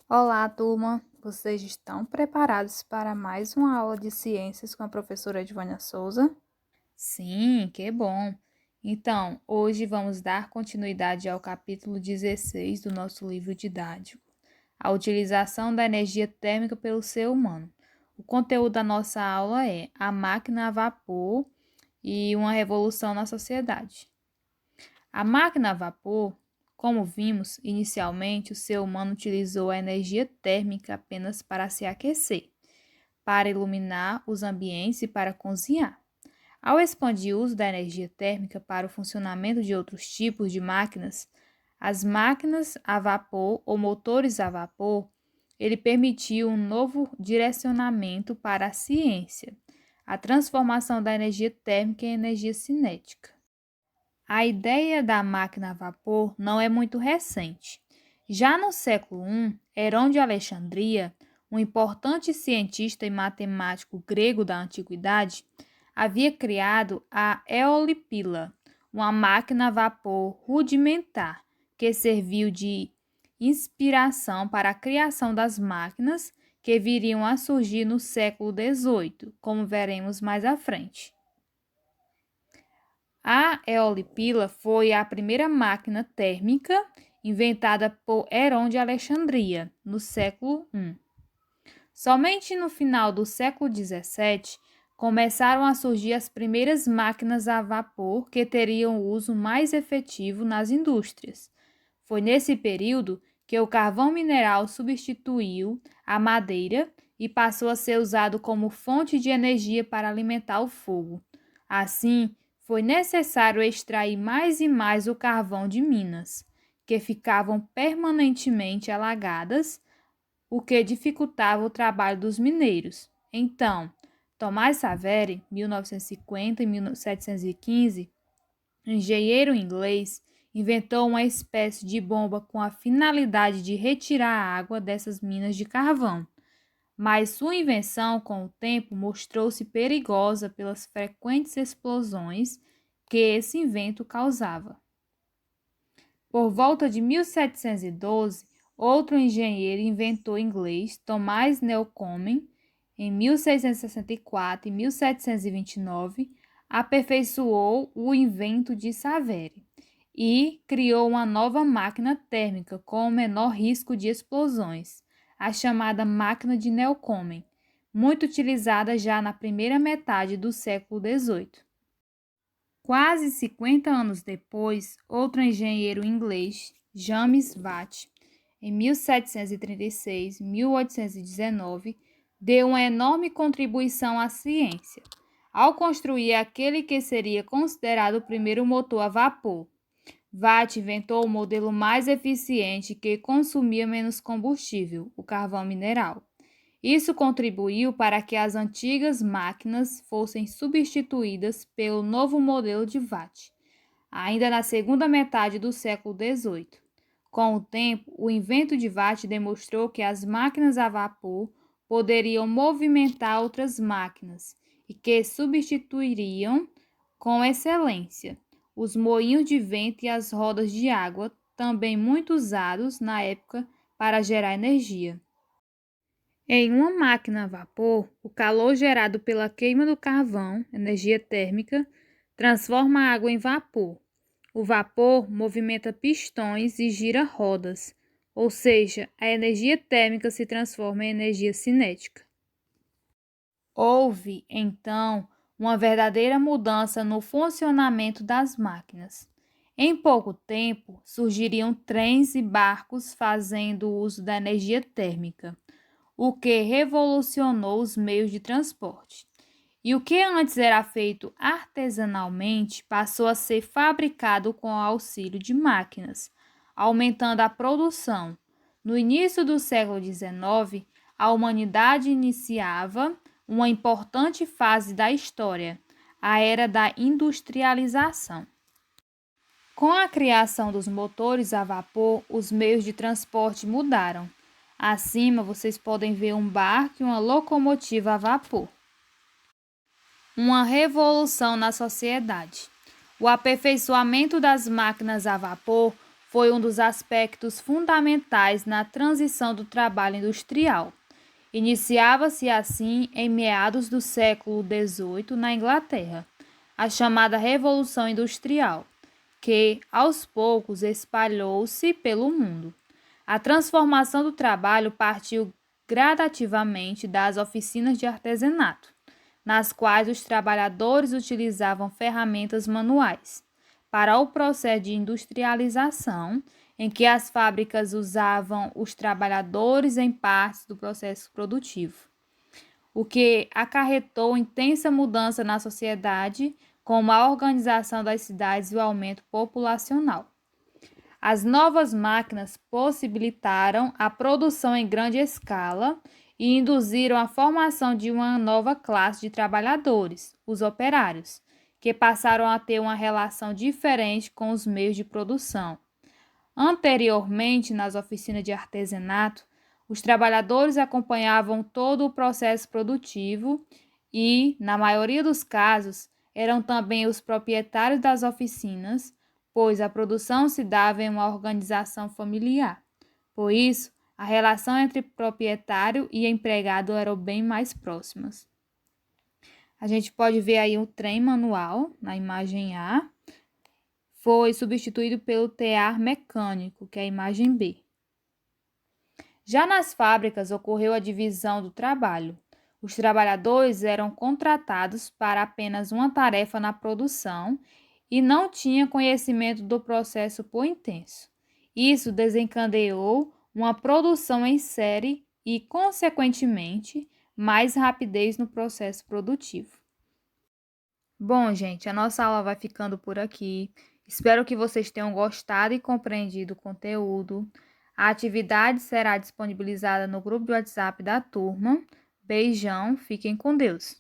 Olá, turma! Vocês estão preparados para mais uma aula de ciências com a professora Edvânia Souza? Sim, que bom! Então, hoje vamos dar continuidade ao capítulo 16 do nosso livro didático, a utilização da energia térmica pelo ser humano. O conteúdo da nossa aula é a máquina a vapor e uma revolução na sociedade. A máquina a vapor, como vimos, inicialmente o ser humano utilizou a energia térmica apenas para se aquecer, para iluminar os ambientes e para cozinhar. Ao expandir o uso da energia térmica para o funcionamento de outros tipos de máquinas, as máquinas a vapor ou motores a vapor, ele permitiu um novo direcionamento para a ciência, a transformação da energia térmica em energia cinética. A ideia da máquina a vapor não é muito recente. Já no século I, Herão de Alexandria, um importante cientista e matemático grego da antiguidade, havia criado a eolipila, uma máquina a vapor rudimentar que serviu de inspiração para a criação das máquinas que viriam a surgir no século XVIII, como veremos mais à frente. A eolipila foi a primeira máquina térmica inventada por Herão de Alexandria, no século I. Somente no final do século XVII começaram a surgir as primeiras máquinas a vapor que teriam uso mais efetivo nas indústrias. Foi nesse período que o carvão mineral substituiu a madeira e passou a ser usado como fonte de energia para alimentar o fogo. Assim, foi necessário extrair mais e mais o carvão de minas, que ficavam permanentemente alagadas, o que dificultava o trabalho dos mineiros. Então, Thomas Savery, 1950 e 1715, engenheiro inglês, inventou uma espécie de bomba com a finalidade de retirar a água dessas minas de carvão. Mas sua invenção, com o tempo, mostrou-se perigosa pelas frequentes explosões que esse invento causava. Por volta de 1712, outro engenheiro e inventor inglês, Thomas Newcomen, em 1664 e 1729, aperfeiçoou o invento de Savery e criou uma nova máquina térmica com menor risco de explosões, a chamada máquina de Newcomen, muito utilizada já na primeira metade do século XVIII. Quase 50 anos depois, outro engenheiro inglês, James Watt, em 1736-1819, deu uma enorme contribuição à ciência, ao construir aquele que seria considerado o primeiro motor a vapor. Watt inventou o modelo mais eficiente que consumia menos combustível, o carvão mineral. Isso contribuiu para que as antigas máquinas fossem substituídas pelo novo modelo de Watt, ainda na segunda metade do século XVIII. Com o tempo, o invento de Watt demonstrou que as máquinas a vapor poderiam movimentar outras máquinas e que substituiriam com excelência os moinhos de vento e as rodas de água, também muito usados na época para gerar energia. Em uma máquina a vapor, o calor gerado pela queima do carvão, energia térmica, transforma a água em vapor. O vapor movimenta pistões e gira rodas, ou seja, a energia térmica se transforma em energia cinética. Houve, então, uma verdadeira mudança no funcionamento das máquinas. Em pouco tempo, surgiriam trens e barcos fazendo uso da energia térmica, o que revolucionou os meios de transporte. E o que antes era feito artesanalmente passou a ser fabricado com o auxílio de máquinas, aumentando a produção. No início do século XIX, a humanidade iniciava uma importante fase da história, a era da industrialização. Com a criação dos motores a vapor, os meios de transporte mudaram. Acima vocês podem ver um barco e uma locomotiva a vapor. Uma revolução na sociedade. O aperfeiçoamento das máquinas a vapor foi um dos aspectos fundamentais na transição do trabalho industrial. Iniciava-se assim em meados do século XVIII na Inglaterra, a chamada Revolução Industrial, que, aos poucos, espalhou-se pelo mundo. A transformação do trabalho partiu gradativamente das oficinas de artesanato, nas quais os trabalhadores utilizavam ferramentas manuais, para o processo de industrialização, em que as fábricas usavam os trabalhadores em partes do processo produtivo, o que acarretou intensa mudança na sociedade, como a organização das cidades e o aumento populacional. As novas máquinas possibilitaram a produção em grande escala e induziram a formação de uma nova classe de trabalhadores, os operários, que passaram a ter uma relação diferente com os meios de produção. Anteriormente, nas oficinas de artesanato, os trabalhadores acompanhavam todo o processo produtivo e, na maioria dos casos, eram também os proprietários das oficinas, pois a produção se dava em uma organização familiar. Por isso, a relação entre proprietário e empregado eram bem mais próximas. A gente pode ver aí o trem manual na imagem A, foi substituído pelo tear mecânico, que é a imagem B. Já nas fábricas ocorreu a divisão do trabalho. Os trabalhadores eram contratados para apenas uma tarefa na produção e não tinham conhecimento do processo por intenso. Isso desencadeou uma produção em série e, consequentemente, mais rapidez no processo produtivo. Bom, gente, a nossa aula vai ficando por aqui. Espero que vocês tenham gostado e compreendido o conteúdo. A atividade será disponibilizada no grupo de WhatsApp da turma. Beijão, fiquem com Deus.